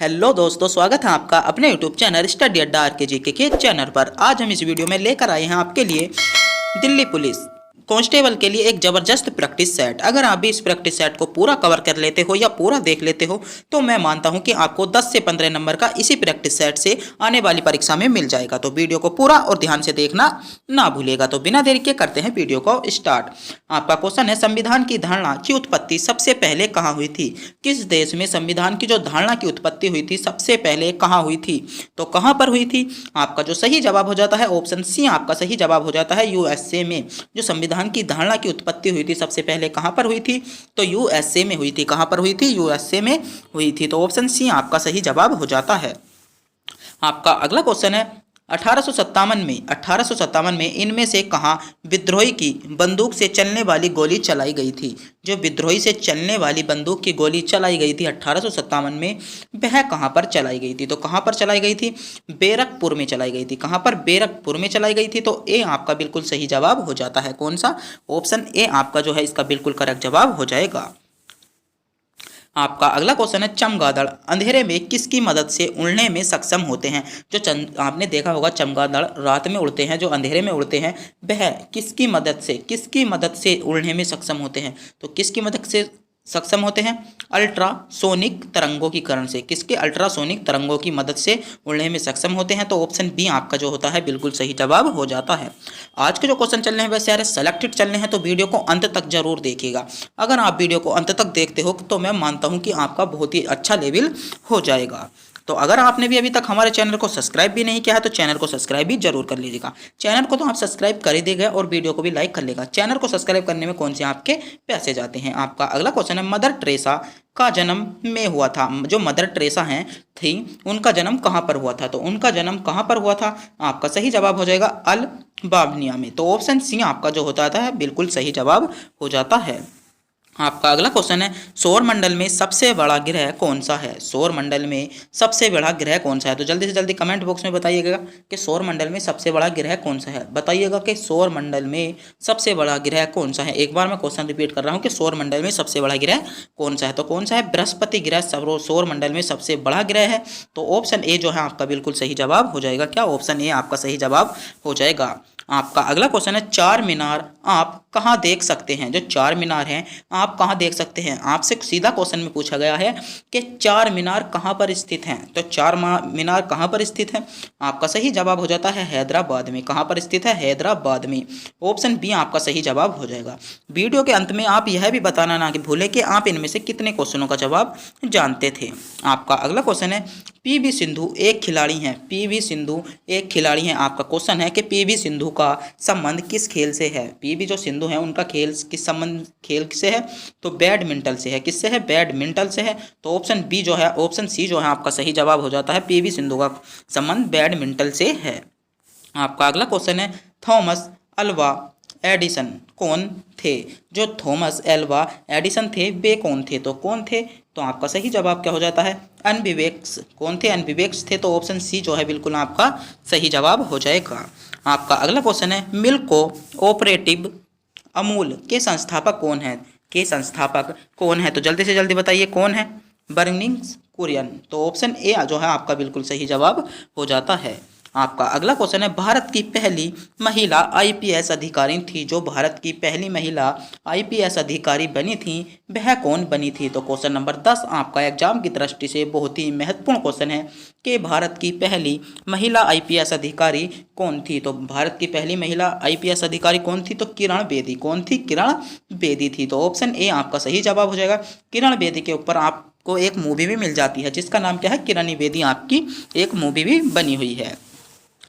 Hello दोस्तों, स्वागत है आपका अपने यूट्यूब चैनल स्टडी अड्डा आरके के चैनल पर। आज हम इस वीडियो में लेकर आए हैं आपके लिए दिल्ली पुलिस कांस्टेबल के लिए एक ज़बरदस्त प्रैक्टिस सेट। अगर आप भी इस प्रैक्टिस सेट को पूरा कवर कर लेते हो या पूरा देख लेते हो तो मैं मानता हूं कि आपको 10 से 15 नंबर का इसी प्रैक्टिस सेट से आने वाली परीक्षा में मिल जाएगा। तो वीडियो को पूरा और ध्यान से देखना ना भूलेगा। तो बिना देरी के करते हैं वीडियो को स्टार्ट। आपका क्वेश्चन है, संविधान की धारणा की उत्पत्ति सबसे पहले कहाँ हुई थी? किस देश में संविधान की जो धारणा की उत्पत्ति हुई थी सबसे पहले कहाँ हुई थी? तो कहाँ पर हुई थी? आपका जो सही जवाब हो जाता है ऑप्शन सी आपका सही जवाब हो जाता है यूएसए में। जो संविधान की धारणा की उत्पत्ति हुई थी सबसे पहले कहां पर हुई थी? तो यूएसए में हुई थी। कहां पर हुई थी? यूएसए में हुई थी। तो ऑप्शन सी आपका सही जवाब हो जाता है। आपका अगला क्वेश्चन है, 1857 में इनमें से कहां विद्रोही की बंदूक से चलने वाली गोली चलाई गई थी? जो विद्रोही से चलने वाली बंदूक की गोली चलाई गई थी 1857 में, वह कहां पर चलाई गई थी? तो कहां पर चलाई गई थी? बैरकपुर में चलाई गई थी। कहां पर? बैरकपुर में चलाई गई थी। तो ए आपका बिल्कुल सही जवाब हो जाता है। कौन सा? ऑप्शन ए आपका जो है इसका बिल्कुल करेक्ट जवाब हो जाएगा। आपका अगला क्वेश्चन है, चमगादड़ अंधेरे में किसकी मदद से उड़ने में सक्षम होते हैं? जो आपने देखा होगा चमगादड़ रात में उड़ते हैं, जो अंधेरे में उड़ते हैं, वह किसकी मदद से उड़ने में सक्षम होते हैं? तो किसकी मदद से सक्षम होते हैं? अल्ट्रासोनिक तरंगों की करण से। किसके? अल्ट्रासोनिक तरंगों की मदद से उड़ने में सक्षम होते हैं। तो ऑप्शन बी आपका जो होता है बिल्कुल सही जवाब हो जाता है। आज के जो क्वेश्चन चल रहे हैं वैसे सारे सेलेक्टेड चल रहे हैं, तो वीडियो को अंत तक जरूर देखिएगा। अगर आप वीडियो को अंत तक देखते हो तो मैं मानता हूं कि आपका बहुत ही अच्छा लेवल हो जाएगा। तो अगर आपने भी अभी तक हमारे चैनल को सब्सक्राइब भी नहीं किया है तो चैनल को सब्सक्राइब भी जरूर कर लीजिएगा। चैनल को तो आप सब्सक्राइब कर ही देगा और वीडियो को भी लाइक कर लेगा। चैनल को सब्सक्राइब करने में कौन से आपके पैसे जाते हैं? आपका अगला क्वेश्चन है, मदर टेरेसा का जन्म में हुआ था। जो मदर टेरेसा हैं थी उनका जन्म कहाँ पर हुआ था? तो उनका जन्म कहाँ पर हुआ था? आपका सही जवाब हो जाएगा अल्बानिया में। तो ऑप्शन सी आपका जो होता है बिल्कुल सही जवाब हो जाता है। आपका अगला क्वेश्चन है, सौरमंडल में सबसे बड़ा ग्रह कौन सा है? सौरमंडल में सबसे बड़ा ग्रह कौन सा है? तो जल्दी से जल्दी कमेंट बॉक्स में बताइएगा कि सौरमंडल में सबसे बड़ा ग्रह कौन सा है। बताइएगा कि सौरमंडल में सबसे बड़ा ग्रह कौन सा है। एक बार मैं क्वेश्चन रिपीट कर रहा हूँ कि सौरमंडल में सबसे बड़ा ग्रह कौन सा है? तो कौन सा है? बृहस्पति ग्रह सौरमंडल में सबसे बड़ा ग्रह है। तो ऑप्शन ए जो है आपका बिल्कुल सही जवाब हो जाएगा। क्या? ऑप्शन ए आपका सही जवाब हो जाएगा। आपका अगला क्वेश्चन है, चार मीनार आप कहाँ देख सकते हैं? जो चार मीनार हैं आप कहाँ देख सकते हैं? आपसे सीधा क्वेश्चन में पूछा गया है कि चार मीनार कहाँ पर स्थित हैं। तो चार मीनार कहाँ पर स्थित है? आपका सही जवाब हो जाता है हैदराबाद में। कहाँ पर स्थित है? हैदराबाद में। ऑप्शन बी आपका सही जवाब हो जाएगा। वीडियो के अंत में आप यह भी बताना ना कि भूले कि आप इनमें से कितने क्वेश्चनों का जवाब जानते थे। आपका अगला क्वेश्चन है, पीवी सिंधु एक खिलाड़ी हैं। पीवी सिंधु एक खिलाड़ी हैं। आपका क्वेश्चन है कि पीवी सिंधु का संबंध किस खेल से है? पीवी जो सिंधु है उनका खेल किस संबंध खेल से है? तो बैडमिंटन से है। किससे है? बैडमिंटन से है। तो ऑप्शन बी जो है ऑप्शन सी जो है आपका सही जवाब हो जाता है। पीवी सिंधु का संबंध बैडमिंटन से है। आपका अगला क्वेश्चन है, थॉमस अल्वा एडिसन कौन थे? जो थॉमस एल्वा एडिसन थे वे कौन थे? तो कौन थे? तो आपका सही जवाब क्या हो जाता है? अनविवेक्स। कौन थे? अनविवेक्स थे। तो ऑप्शन सी जो है बिल्कुल आपका सही जवाब हो जाएगा। आपका अगला क्वेश्चन है, मिल्क कोऑपरेटिव अमूल के संस्थापक कौन है? के संस्थापक कौन है? तो जल्दी से जल्दी बताइए कौन है? बर्निंग्स कुरियन। तो ऑप्शन ए जो है आपका बिल्कुल सही जवाब हो जाता है। आपका अगला क्वेश्चन है, भारत की पहली महिला आईपीएस अधिकारी थी। जो भारत की पहली महिला आईपीएस अधिकारी बनी थी वह कौन बनी थी? तो क्वेश्चन नंबर 10 आपका एग्जाम की दृष्टि से बहुत ही महत्वपूर्ण क्वेश्चन है कि भारत की पहली महिला आईपीएस अधिकारी कौन थी? तो भारत की पहली महिला आईपीएस अधिकारी कौन थी? तो किरण बेदी। कौन थी? किरण बेदी थी। तो ऑप्शन ए आपका सही जवाब हो जाएगा। किरण बेदी के ऊपर आपको एक मूवी भी मिल जाती है जिसका नाम क्या है? किरणी बेदी। आपकी एक मूवी भी बनी हुई है।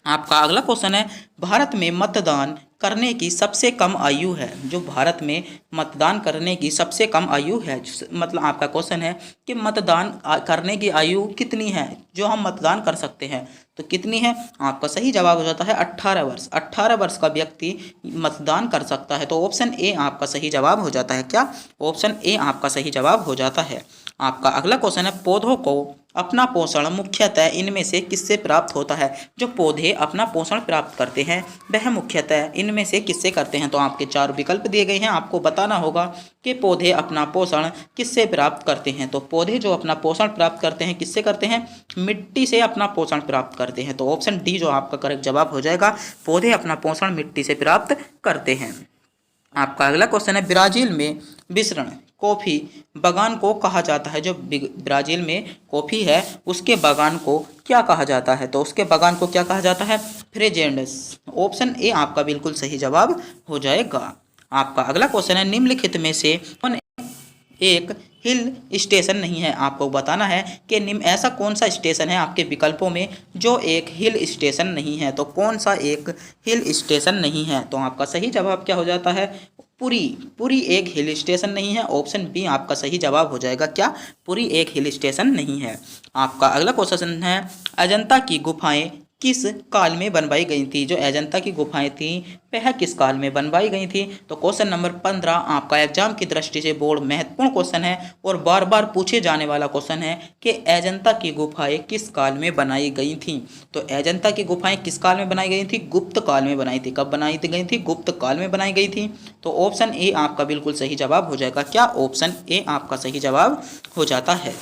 आपका अगला क्वेश्चन है, भारत में मतदान करने की सबसे कम आयु है। जो भारत में मतदान करने की सबसे कम आयु है, मतलब आपका क्वेश्चन है कि मतदान करने की आयु कितनी है जो हम मतदान कर सकते हैं? तो कितनी है? आपका सही जवाब हो जाता है 18 वर्ष। 18 वर्ष का व्यक्ति मतदान कर सकता है। तो ऑप्शन ए आपका सही जवाब हो जाता है। क्या? ऑप्शन ए आपका सही जवाब हो जाता है। आपका अगला क्वेश्चन है, पौधों को अपना पोषण मुख्यतः इनमें से किससे प्राप्त होता है? जो पौधे अपना पोषण प्राप्त करते हैं वह मुख्यतः इनमें से किससे करते हैं? तो आपके 4 विकल्प दिए गए हैं, आपको बताना होगा कि पौधे अपना पोषण किससे प्राप्त करते हैं। तो पौधे जो अपना पोषण प्राप्त करते हैं किससे करते हैं? मिट्टी से अपना पोषण प्राप्त करते हैं। तो ऑप्शन डी जो आपका करेक्ट जवाब हो जाएगा, पौधे अपना पोषण मिट्टी से प्राप्त करते हैं। आपका अगला क्वेश्चन है, ब्राजील में विश्रण कॉफी बागान को कहा जाता है? जो ब्राजील में कॉफी है उसके बागान को क्या कहा जाता है? तो उसके बागान को क्या कहा जाता है? फ्रेजेंडस। ऑप्शन ए आपका बिल्कुल सही जवाब हो जाएगा। आपका अगला क्वेश्चन है, निम्नलिखित में से कौन एक हिल स्टेशन नहीं है? आपको बताना है कि ऐसा कौन सा स्टेशन है आपके विकल्पों में जो एक हिल स्टेशन नहीं है। तो कौन सा एक हिल स्टेशन नहीं है? तो आपका सही जवाब क्या हो जाता है? पुरी एक हिल स्टेशन नहीं है। ऑप्शन बी आपका सही जवाब हो जाएगा। क्या? पुरी एक हिल स्टेशन नहीं है। आपका अगला क्वेश्चन है, अजंता की गुफाएं किस काल में बनवाई गई थी? जो अजंता की गुफाएं थी वह किस काल में बनवाई गई थी? तो क्वेश्चन नंबर 15 आपका एग्जाम की दृष्टि से बोर्ड महत्वपूर्ण क्वेश्चन है और बार बार पूछे जाने वाला क्वेश्चन है कि अजंता की गुफाएं किस काल में बनाई गई थी? तो अजंता की गुफाएं किस काल में बनाई गई थी? गुप्त काल में बनाई थी। कब बनाई गई थी? गुप्त काल में बनाई गई थी। तो ऑप्शन ए आपका बिल्कुल सही जवाब हो जाएगा। क्या? ऑप्शन ए आपका सही जवाब हो जाता है।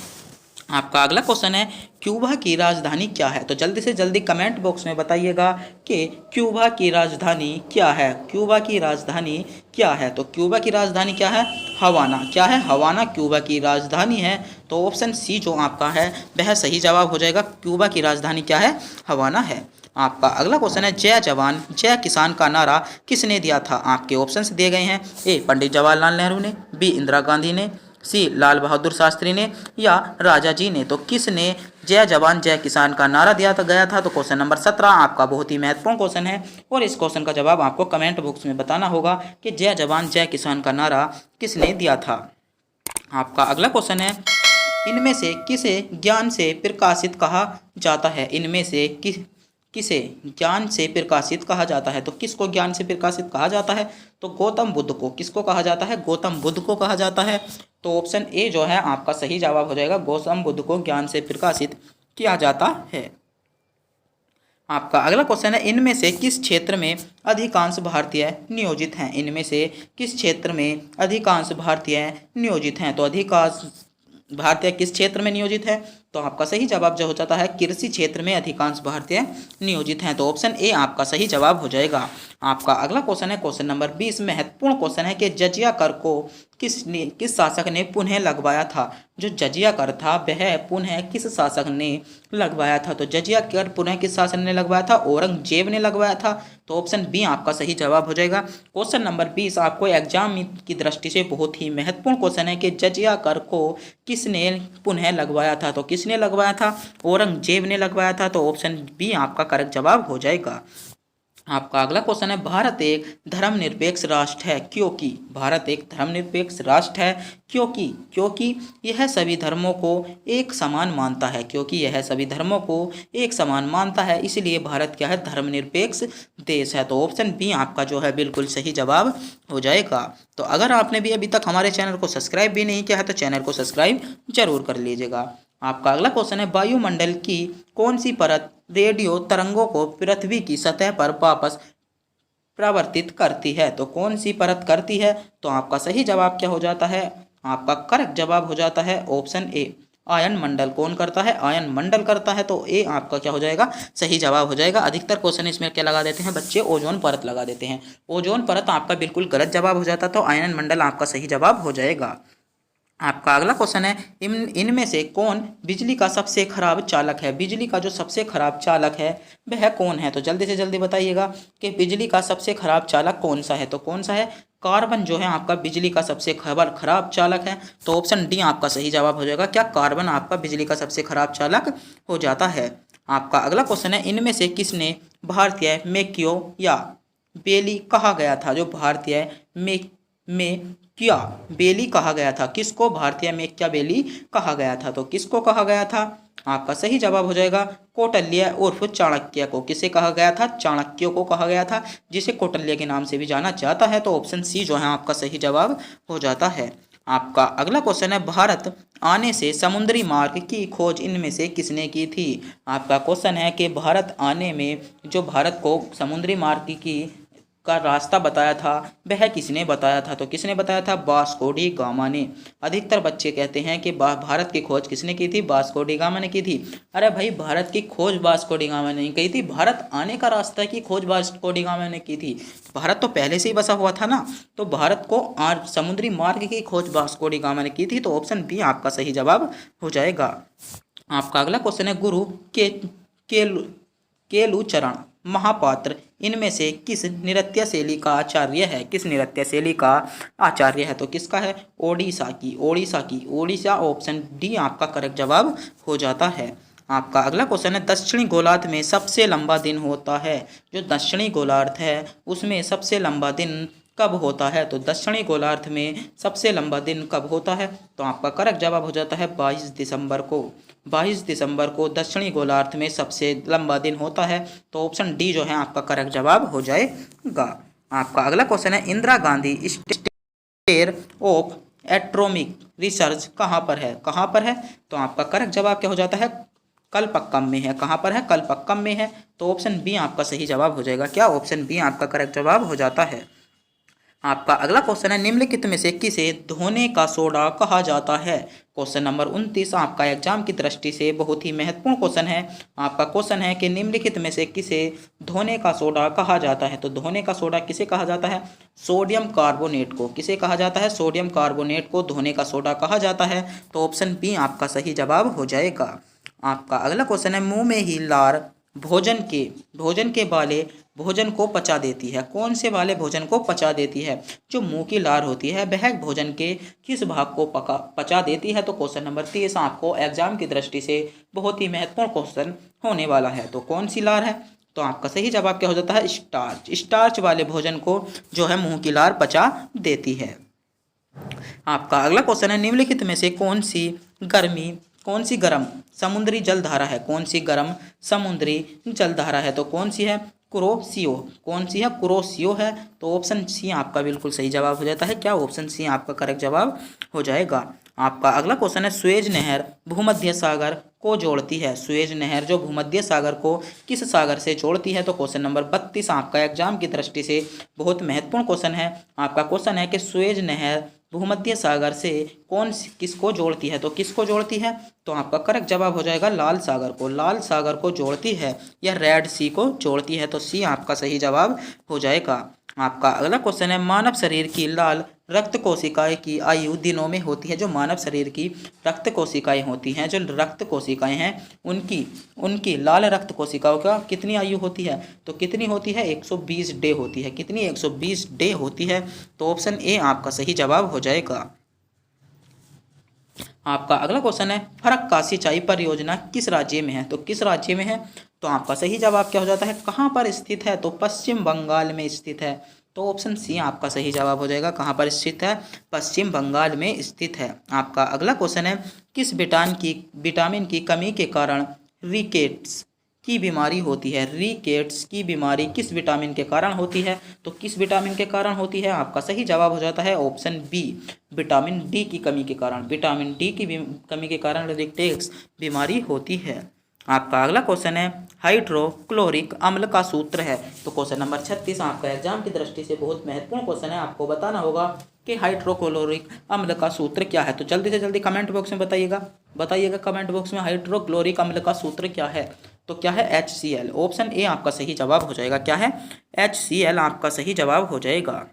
आपका अगला क्वेश्चन है, क्यूबा की राजधानी क्या है? तो जल्दी से जल्दी कमेंट बॉक्स में बताइएगा कि क्यूबा की राजधानी क्या है? क्यूबा की राजधानी क्या है? तो क्यूबा की राजधानी क्या है? हवाना। क्या है? हवाना क्यूबा की राजधानी है। तो ऑप्शन सी जो आपका है वह सही जवाब हो जाएगा। क्यूबा की राजधानी क्या है? हवाना है। आपका अगला क्वेश्चन है, जय जवान जय किसान का नारा किसने दिया था? आपके ऑप्शंस दिए गए हैं, ए पंडित जवाहरलाल नेहरू ने, बी इंदिरा गांधी ने, सी लाल बहादुर शास्त्री ने, या राजा जी ने। तो किसने जय जवान जय किसान का नारा दिया गया था? तो क्वेश्चन नंबर 17 आपका बहुत ही महत्वपूर्ण क्वेश्चन है और इस क्वेश्चन का जवाब आपको कमेंट बॉक्स में बताना होगा कि जय जवान जय किसान का नारा किसने दिया था। आपका अगला क्वेश्चन है, इनमें से किसे ज्ञान से प्रकाशित कहा जाता है? इनमें से किसे ज्ञान से प्रकाशित कहा जाता है? तो किसको ज्ञान से प्रकाशित कहा जाता है? तो गौतम बुद्ध को। किसको कहा जाता है? गौतम बुद्ध को कहा जाता है। तो ऑप्शन ए जो है आपका सही जवाब हो जाएगा। गौतम बुद्ध को ज्ञान से प्रकाशित किया जाता है। आपका अगला क्वेश्चन है, इनमें से किस क्षेत्र में अधिकांश भारतीय नियोजित हैं? इनमें से किस क्षेत्र में अधिकांश भारतीय नियोजित हैं? तो अधिकांश भारतीय किस क्षेत्र में नियोजित है? तो आपका सही जवाब जो हो जाता है, कृषि क्षेत्र में अधिकांश भारतीय नियोजित हैं। तो ऑप्शन ए आपका सही जवाब हो जाएगा। आपका अगला क्वेश्चन है क्वेश्चन नंबर 20, महत्वपूर्ण क्वेश्चन है कि जजिया कर को किस शासक ने पुनः लगवाया था? जो जजिया कर था वह पुनः किस शासक ने लगवाया था? तो जजिया कर पुनः किस शासक ने लगवाया था? औरंगजेब ने लगवाया था। तो ऑप्शन बी आपका सही जवाब हो जाएगा। क्वेश्चन नंबर 20 आपको एग्जाम की दृष्टि से बहुत ही महत्वपूर्ण क्वेश्चन है कि जजिया कर को किसने पुनः लगवाया था? तो किसने लगवाया था? औरंगजेब ने लगवाया था। तो ऑप्शन बी आपका करेक्ट जवाब हो जाएगा। आपका अगला क्वेश्चन है, भारत एक धर्मनिरपेक्ष राष्ट्र है क्योंकि? भारत एक धर्मनिरपेक्ष राष्ट्र है क्योंकि यह सभी धर्मों को एक समान मानता है। क्योंकि यह सभी धर्मों को एक समान मानता है, इसलिए भारत क्या है? धर्मनिरपेक्ष देश है। तो ऑप्शन बी आपका जो है बिल्कुल सही जवाब हो जाएगा। तो अगर आपने भी अभी तक हमारे चैनल को सब्सक्राइब भी नहीं किया है तो चैनल को सब्सक्राइब जरूर कर लीजिएगा। आपका अगला क्वेश्चन है, वायुमंडल की कौन सी परत रेडियो तरंगों को पृथ्वी की सतह पर वापस प्रवर्तित करती है? तो कौन सी परत करती है? तो आपका सही जवाब क्या हो जाता है? आपका करेक्ट जवाब हो जाता है ऑप्शन ए, आयन मंडल। कौन करता है? आयन मंडल करता है। तो ए आपका क्या हो जाएगा? सही जवाब हो जाएगा। अधिकतर क्वेश्चन इसमें क्या लगा देते हैं बच्चे? ओजोन परत लगा देते हैं। ओजोन परत आपका बिल्कुल गलत जवाब हो जाता, तो आयन मंडल आपका सही जवाब हो जाएगा। आपका अगला क्वेश्चन है, इनमें से कौन बिजली का सबसे खराब चालक है? बिजली का जो सबसे खराब चालक है वह कौन है? तो जल्दी से जल्दी बताइएगा कि बिजली का सबसे खराब चालक कौन सा है? तो कौन सा है? कार्बन जो है आपका बिजली का सबसे खराब चालक है। तो ऑप्शन डी आपका सही जवाब हो जाएगा। क्या कार्बन आपका बिजली का सबसे खराब चालक हो जाता है? आपका अगला क्वेश्चन है, इनमें से किसने भारतीय मैक्यो या बेली कहा गया था? जो भारतीय में क्या बेली कहा गया था? किसको भारतीय में क्या बेली कहा गया था? तो किसको कहा गया था? आपका सही जवाब हो जाएगा कौटिल्य उर्फ चाणक्य को। किसे कहा गया था? चाणक्य को कहा गया था, जिसे कौटिल्य के नाम से भी जाना जाता है। तो ऑप्शन सी जो है आपका सही जवाब हो जाता है। आपका अगला क्वेश्चन है, भारत आने से समुद्री मार्ग की खोज इनमें से किसने की थी। आपका क्वेश्चन है कि भारत आने में जो भारत को समुद्री मार्ग की का रास्ता बताया था वह किसने बताया था। तो किसने बताया था, वास्को डी गामा ने। अधिकतर बच्चे कहते हैं कि भारत की खोज किसने की थी, वास्को डी गामा ने की थी। अरे भाई, भारत की खोज वास्को डी गामा ने नहीं की थी, भारत आने का रास्ता की खोज वास्को डी गामा ने की थी। भारत तो पहले से ही बसा हुआ था ना, तो भारत को समुद्री मार्ग की खोज वास्को डी गामा ने की थी। तो ऑप्शन बी आपका सही जवाब हो जाएगा। आपका अगला क्वेश्चन है, गुरु केलु केलुचरण महापात्र इनमें से किस नृत्य शैली का आचार्य है। किस नृत्य शैली का आचार्य है। तो किसका है, ओडिशा। ऑप्शन डी आपका करेक्ट जवाब हो जाता है। आपका अगला क्वेश्चन है, दक्षिणी गोलार्ध में सबसे लंबा दिन होता है। जो दक्षिणी गोलार्ध है उसमें सबसे लंबा दिन कब होता है। तो दक्षिणी गोलार्ध में सबसे लंबा दिन कब होता है। तो आपका करेक्ट जवाब हो जाता है 22 दिसंबर को। 22 दिसंबर को दक्षिणी गोलार्ध में सबसे लंबा दिन होता है। तो ऑप्शन डी जो है आपका करेक्ट जवाब हो जाएगा। आपका अगला क्वेश्चन है, Indira Gandhi centre of atomic research कहाँ पर है। कहाँ पर है। तो आपका करेक्ट जवाब क्या हो जाता है, कलपक्कम में है। कहाँ पर है, कलपक्कम में है। तो ऑप्शन बी आपका सही जवाब हो जाएगा। क्या, ऑप्शन बी आपका करेक्ट जवाब हो जाता है। आपका अगला क्वेश्चन है, निम्नलिखित में से किसे धोने का सोडा कहा जाता है। क्वेश्चन नंबर 29 आपका एग्जाम की दृष्टि से बहुत ही महत्वपूर्ण क्वेश्चन है। आपका क्वेश्चन है कि निम्नलिखित में से किसे धोने का सोडा कहा जाता है। तो धोने का सोडा किसे कहा जाता है, सोडियम कार्बोनेट को। किसे कहा जाता है, सोडियम कार्बोनेट को धोने का सोडा कहा जाता है। तो ऑप्शन बी आपका सही जवाब हो जाएगा। आपका अगला क्वेश्चन है, मुंह में ही लार भोजन के वाले भोजन को पचा देती है। कौन से वाले भोजन को पचा देती है। जो मुंह की लार होती है वह भोजन के किस भाग को पचा देती है। तो क्वेश्चन नंबर 30 आपको एग्जाम की दृष्टि से बहुत ही महत्वपूर्ण क्वेश्चन होने वाला है। तो कौन सी लार है। तो आपका सही जवाब क्या हो जाता है, स्टार्च वाले भोजन को जो है मुंह की लार पचा देती है। आपका अगला क्वेश्चन है, निम्नलिखित में से कौन सी गर्म समुद्री जलधारा है। कौन सी गर्म समुद्री जलधारा है। तो कौन सी है, कुरोशियो। कौन सी है, कुरोशियो है। तो ऑप्शन सी आपका बिल्कुल सही जवाब हो जाता है। क्या, ऑप्शन सी आपका करेक्ट जवाब हो जाएगा। आपका अगला क्वेश्चन है, सुएज नहर भूमध्य सागर को जोड़ती है। सुएज नहर जो भूमध्य सागर को किस सागर से जोड़ती है। तो क्वेश्चन नंबर 32 आपका एग्जाम की दृष्टि से बहुत महत्वपूर्ण क्वेश्चन है। आपका क्वेश्चन है कि सुएज नहर भूमध्य सागर से किसको जोड़ती है। तो किसको जोड़ती है। तो आपका करेक्ट जवाब हो जाएगा लाल सागर को जोड़ती है या रेड सी को जोड़ती है। तो सी आपका सही जवाब हो जाएगा। आपका अगला क्वेश्चन है, मानव शरीर की लाल रक्त कोशिकाएं की आयु दिनों में होती है। जो मानव शरीर की रक्त कोशिकाएं होती हैं, जो रक्त कोशिकाएं हैं उनकी लाल रक्त कोशिकाओं का कितनी आयु होती है। तो कितनी होती है, 120 डे होती है। कितनी, 120 डे होती है। तो ऑप्शन ए आपका सही जवाब हो जाएगा। आपका अगला क्वेश्चन है, फरक्का सिंचाई परियोजना किस राज्य में है। तो किस राज्य में है। तो आपका सही जवाब क्या हो जाता है, कहाँ पर स्थित है। तो पश्चिम बंगाल में स्थित है। तो ऑप्शन सी आपका सही जवाब हो जाएगा। कहाँ पर स्थित है, पश्चिम बंगाल में स्थित है। आपका अगला क्वेश्चन है, किस विटामिन की कमी के कारण रिकेट्स की बीमारी होती है। रिकेट्स की बीमारी किस विटामिन के कारण होती है। तो किस विटामिन के कारण होती है। आपका सही जवाब हो जाता है ऑप्शन बी, विटामिन डी की कमी के कारण। विटामिन डी की कमी के कारण रिकेट्स बीमारी होती है। आपका अगला क्वेश्चन है, हाइड्रोक्लोरिक अम्ल का सूत्र है। तो क्वेश्चन नंबर 36 आपका एग्जाम की दृष्टि से बहुत महत्वपूर्ण क्वेश्चन है। आपको बताना होगा कि हाइड्रोक्लोरिक अम्ल का सूत्र क्या है। तो जल्दी से जल्दी कमेंट बॉक्स में बताइएगा कमेंट बॉक्स में हाइड्रोक्लोरिक अम्ल का सूत्र क्या है। तो क्या है, HCl। ऑप्शन ए आपका सही जवाब हो जाएगा। क्या है, HCl आपका सही जवाब हो जाएगा।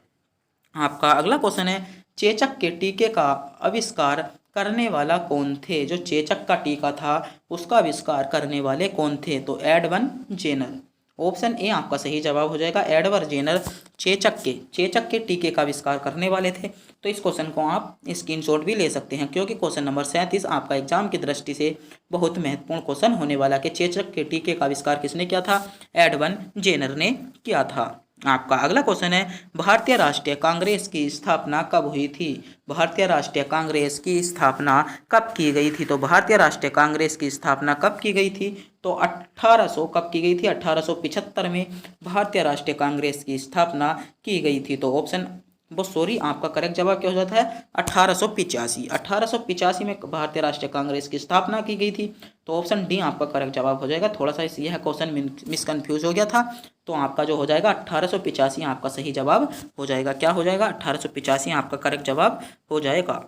आपका अगला क्वेश्चन है, चेचक के टीके का आविष्कार करने वाला कौन थे। जो चेचक का टीका था उसका आविष्कार करने वाले कौन थे। तो एडवर्ड जेनर। ऑप्शन ए आपका सही जवाब हो जाएगा। एडवर्ड जेनर चेचक के टीके का आविष्कार करने वाले थे। तो इस क्वेश्चन को आप स्क्रीनशॉट भी ले सकते हैं, क्योंकि क्वेश्चन नंबर 37 आपका एग्जाम की दृष्टि से बहुत महत्वपूर्ण क्वेश्चन होने वाला है कि चेचक के टीके का आविष्कार किसने किया था, एडवर्ड जेनर ने किया था। आपका अगला क्वेश्चन है, भारतीय राष्ट्रीय कांग्रेस की स्थापना कब हुई थी। भारतीय राष्ट्रीय कांग्रेस की स्थापना कब की गई थी। तो भारतीय राष्ट्रीय कांग्रेस की स्थापना कब की गई थी। तो 1800 कब की गई थी, 1875 में भारतीय राष्ट्रीय कांग्रेस की स्थापना की गई थी। तो ऑप्शन वो सॉरी, आपका करेक्ट जवाब क्या हो जाता है 1885। 1885 में भारतीय राष्ट्रीय कांग्रेस की स्थापना की गई थी। तो ऑप्शन डी आपका करेक्ट जवाब हो जाएगा। थोड़ा सा यह क्वेश्चन मिसकन्फ्यूज हो गया था, तो आपका जो हो जाएगा 1885 आपका सही जवाब हो जाएगा। क्या हो जाएगा 1885 आपका करेक्ट जवाब हो जाएगा।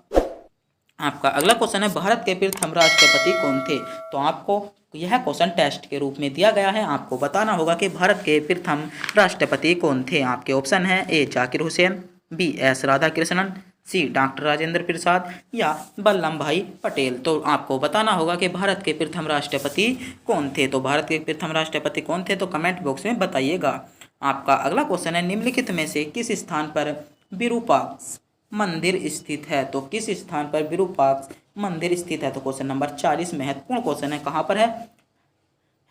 आपका अगला क्वेश्चन है भारत के प्रथम राष्ट्रपति कौन थे। तो आपको यह क्वेश्चन टेस्ट के रूप में दिया गया है, आपको बताना होगा कि भारत के प्रथम राष्ट्रपति कौन थे। आपके ऑप्शन है ए जाकिर हुसैन, बी एस राधाकृष्णन, सी डॉक्टर राजेंद्र प्रसाद या वल्लभ भाई पटेल। तो आपको बताना होगा कि भारत के प्रथम राष्ट्रपति कौन थे। तो भारत के प्रथम राष्ट्रपति कौन थे, तो कमेंट बॉक्स में बताइएगा। आपका अगला क्वेश्चन है निम्नलिखित में से किस स्थान पर विरूपाक्ष मंदिर स्थित है। तो किस स्थान पर विरूपाक्ष मंदिर स्थित है। तो क्वेश्चन नंबर 40 महत्वपूर्ण क्वेश्चन है, कहाँ पर है,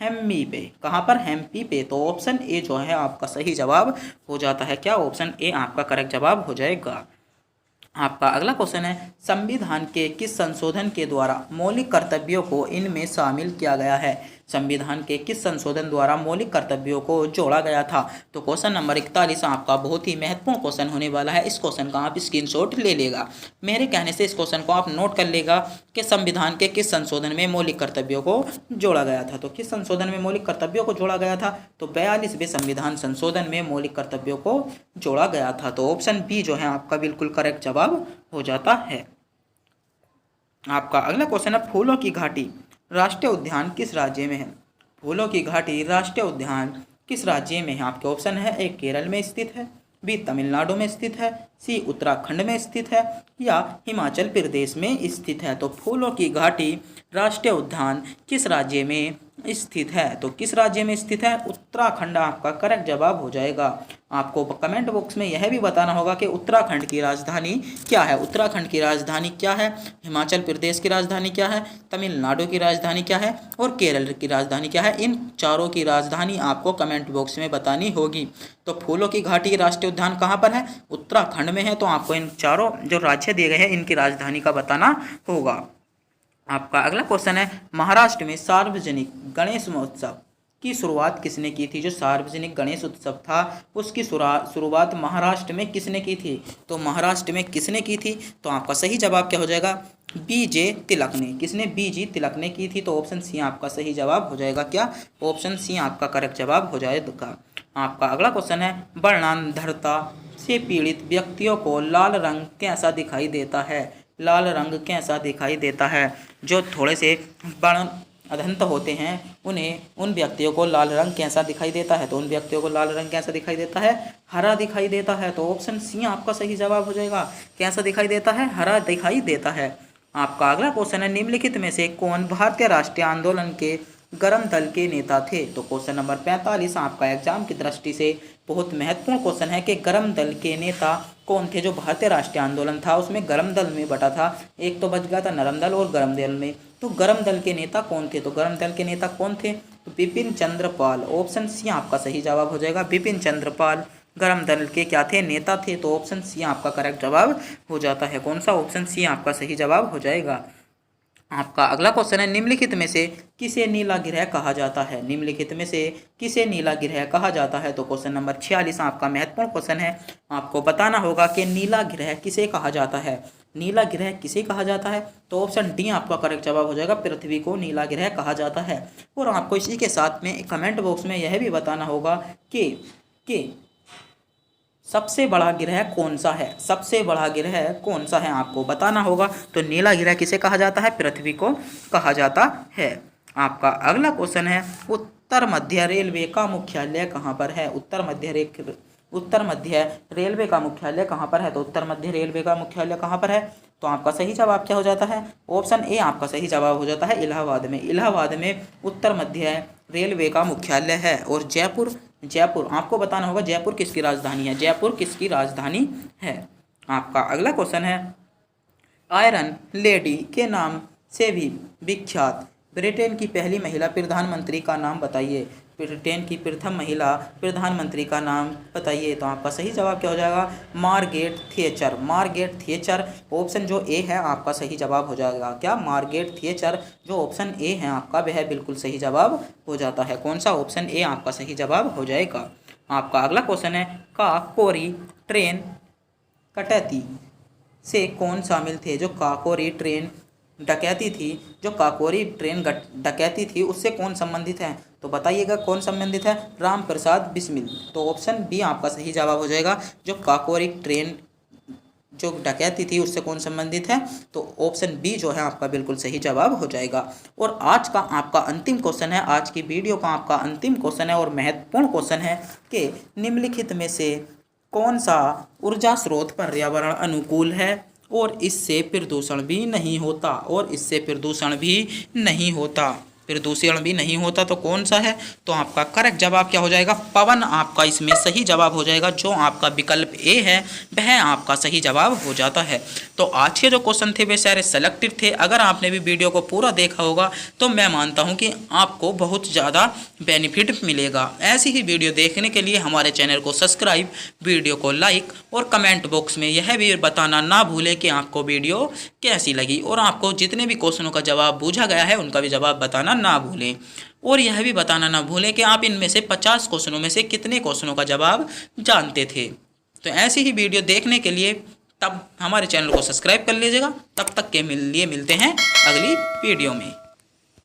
हेम्पी पे। कहाँ पर, हेम्पी पे। तो ऑप्शन ए जो है आपका सही जवाब हो जाता है। क्या, ऑप्शन ए आपका करेक्ट जवाब हो जाएगा। आपका अगला क्वेश्चन है संविधान के किस संशोधन के द्वारा मौलिक कर्तव्यों को इनमें शामिल किया गया है। संविधान के किस संशोधन द्वारा मौलिक कर्तव्यों को जोड़ा गया था। तो क्वेश्चन नंबर 41 आपका बहुत ही महत्वपूर्ण क्वेश्चन होने वाला है। इस क्वेश्चन का आप स्क्रीनशॉट ले लेगा, मेरे कहने से इस क्वेश्चन को आप नोट कर लेगा कि संविधान के किस संशोधन में मौलिक कर्तव्यों को जोड़ा गया था। तो किस संशोधन में मौलिक कर्तव्यों को जोड़ा गया था, तो 42वें संविधान संशोधन में मौलिक कर्तव्यों को जोड़ा गया था। तो ऑप्शन बी जो है आपका बिल्कुल करेक्ट जवाब हो जाता है। आपका अगला क्वेश्चन है फूलों की घाटी राष्ट्रीय उद्यान किस राज्य में है। फूलों की घाटी राष्ट्रीय उद्यान किस राज्य में है। आपके ऑप्शन है ए केरल में स्थित है, बी तमिलनाडु में स्थित है, सी उत्तराखंड में स्थित है या हिमाचल प्रदेश में स्थित है। तो फूलों की घाटी राष्ट्रीय उद्यान किस राज्य में स्थित है। तो किस राज्य में स्थित है, उत्तराखंड आपका करेक्ट जवाब हो जाएगा। आपको कमेंट बॉक्स में यह भी बताना होगा कि उत्तराखंड की राजधानी क्या है। उत्तराखंड की राजधानी क्या है, हिमाचल प्रदेश की राजधानी क्या है, तमिलनाडु की राजधानी क्या है और केरल की राजधानी क्या है। इन चारों की राजधानी आपको कमेंट बॉक्स में बतानी होगी। तो फूलों की घाटी राष्ट्रीय उद्यान कहाँ पर है, उत्तराखंड में है। तो आपको इन चारों जो राज्य दिए गए हैं इनकी राजधानी का बताना होगा। आपका अगला क्वेश्चन है महाराष्ट्र में सार्वजनिक गणेश महोत्सव की शुरुआत किसने की थी। जो सार्वजनिक गणेश उत्सव था उसकी शुरुआत महाराष्ट्र में किसने की थी। तो महाराष्ट्र में किसने की थी, तो आपका सही जवाब क्या हो जाएगा, बीजे तिलक ने। किसने, बीजी तिलक ने की थी। तो ऑप्शन सी आपका सही जवाब हो जाएगा। क्या, ऑप्शन सी आपका करेक्ट जवाब हो जाएगा। आपका अगला क्वेश्चन है वर्णांधता से पीड़ित व्यक्तियों को लाल रंग कैसा दिखाई देता है। लाल रंग कैसा दिखाई देता है। जो थोड़े से वर्ण अधंत होते हैं उन व्यक्तियों को लाल रंग कैसा दिखाई देता है। तो उन व्यक्तियों को लाल रंग कैसा दिखाई देता है, हरा दिखाई देता है। तो ऑप्शन सी आपका सही जवाब हो जाएगा। कैसा दिखाई देता है, हरा दिखाई देता है। आपका अगला क्वेश्चन है निम्नलिखित में से कौन भारतीय राष्ट्रीय आंदोलन के गर्म दल के नेता थे। तो क्वेश्चन नंबर 45 आपका एग्जाम की दृष्टि से बहुत महत्वपूर्ण क्वेश्चन है कि गर्म दल के नेता कौन थे। जो भारतीय राष्ट्रीय आंदोलन था उसमें गर्म दल में बटा था, एक तो बच गया था नरम दल और गर्म दल में। तो गर्म दल के नेता कौन थे, तो गर्म दल के नेता कौन थे, तो बिपिन चंद्र पाल। ऑप्शन सी आपका सही जवाब हो जाएगा। बिपिन चंद्र पाल गर्म दल के क्या थे, नेता थे। तो ऑप्शन सी आपका करेक्ट जवाब हो जाता है। कौन सा, ऑप्शन सी आपका सही जवाब हो जाएगा। आपका अगला क्वेश्चन है निम्नलिखित में से किसे नीला ग्रह कहा जाता है। निम्नलिखित में से किसे नीला ग्रह कहा जाता है। तो क्वेश्चन नंबर 46 आपका महत्वपूर्ण क्वेश्चन है। आपको बताना होगा कि नीला ग्रह किसे कहा जाता है। नीला ग्रह किसे कहा जाता है। तो ऑप्शन डी आपका करेक्ट जवाब हो जाएगा। पृथ्वी को नीला ग्रह कहा जाता है। और आपको इसी के साथ में कमेंट बॉक्स में यह भी बताना होगा कि सबसे बड़ा ग्रह कौन सा है। सबसे बड़ा ग्रह कौन सा है आपको बताना होगा। तो नीला ग्रह किसे कहा जाता है, पृथ्वी को कहा जाता है। आपका अगला क्वेश्चन है उत्तर मध्य रेलवे का मुख्यालय कहाँ पर है। उत्तर मध्य रेलवे का मुख्यालय कहाँ पर है। तो उत्तर मध्य रेलवे का मुख्यालय कहाँ पर है। तो आपका सही जवाब क्या हो जाता है, ऑप्शन ए आपका सही जवाब हो जाता है इलाहाबाद में। इलाहाबाद में उत्तर मध्य रेलवे का मुख्यालय है। और जयपुर आपको बताना होगा जयपुर किसकी राजधानी है। जयपुर किसकी राजधानी है। आपका अगला क्वेश्चन है आयरन लेडी के नाम से भी विख्यात ब्रिटेन की पहली महिला प्रधानमंत्री का नाम बताइए। ब्रिटेन की प्रथम महिला प्रधानमंत्री का नाम बताइए। तो आपका सही जवाब क्या हो जाएगा, Margaret Thatcher. Margaret Thatcher option जो ए है आपका सही जवाब हो जाएगा। क्या, मार्गरेट थैचर जो ऑप्शन ए है आपका वह बिल्कुल सही जवाब हो जाता है। कौन सा, ऑप्शन ए आपका सही जवाब हो जाएगा। आपका अगला क्वेश्चन है काकोरी ट्रेन कटौती से कौन शामिल थे? जो काकोरी ट्रेन डकैती थी, जो काकोरी ट्रेन डकैती थी उससे कौन संबंधित है? तो बताइएगा कौन संबंधित है? राम प्रसाद बिस्मिल। तो ऑप्शन बी आपका सही जवाब हो जाएगा। जो काकोरी ट्रेन जो डकैती थी उससे कौन संबंधित है? तो ऑप्शन बी जो है आपका बिल्कुल सही जवाब हो जाएगा। और आज का आपका अंतिम क्वेश्चन है, आज की वीडियो का आपका अंतिम क्वेश्चन है और महत्वपूर्ण क्वेश्चन है कि निम्नलिखित में से कौन सा ऊर्जा स्रोत पर्यावरण अनुकूल है और इससे प्रदूषण भी नहीं होता, और इससे प्रदूषण भी नहीं होता, प्रदूषण भी नहीं होता तो कौन सा है? तो आपका करेक्ट जवाब क्या हो जाएगा? पवन आपका इसमें सही जवाब हो जाएगा। जो आपका विकल्प ए है वह आपका सही जवाब हो जाता है। तो आज के जो क्वेश्चन थे वे सारे सेलेक्टिव थे। अगर आपने भी वीडियो को पूरा देखा होगा तो मैं मानता हूं कि आपको बहुत ज़्यादा बेनिफिट मिलेगा। ऐसी ही वीडियो देखने के लिए हमारे चैनल को सब्सक्राइब, वीडियो को लाइक और कमेंट बॉक्स में यह भी बताना ना भूलें कि आपको वीडियो कैसी लगी, और आपको जितने भी क्वेश्चनों का जवाब पूछा गया है उनका भी जवाब बताना ना भूलें। और यह भी बताना ना भूलें कि आप इनमें से 50 क्वेश्चनों में से कितने क्वेश्चनों का जवाब जानते थे। तो ऐसी ही वीडियो देखने के लिए तब हमारे चैनल को सब्सक्राइब कर लीजिएगा। तब तक के लिए मिलते हैं अगली वीडियो में।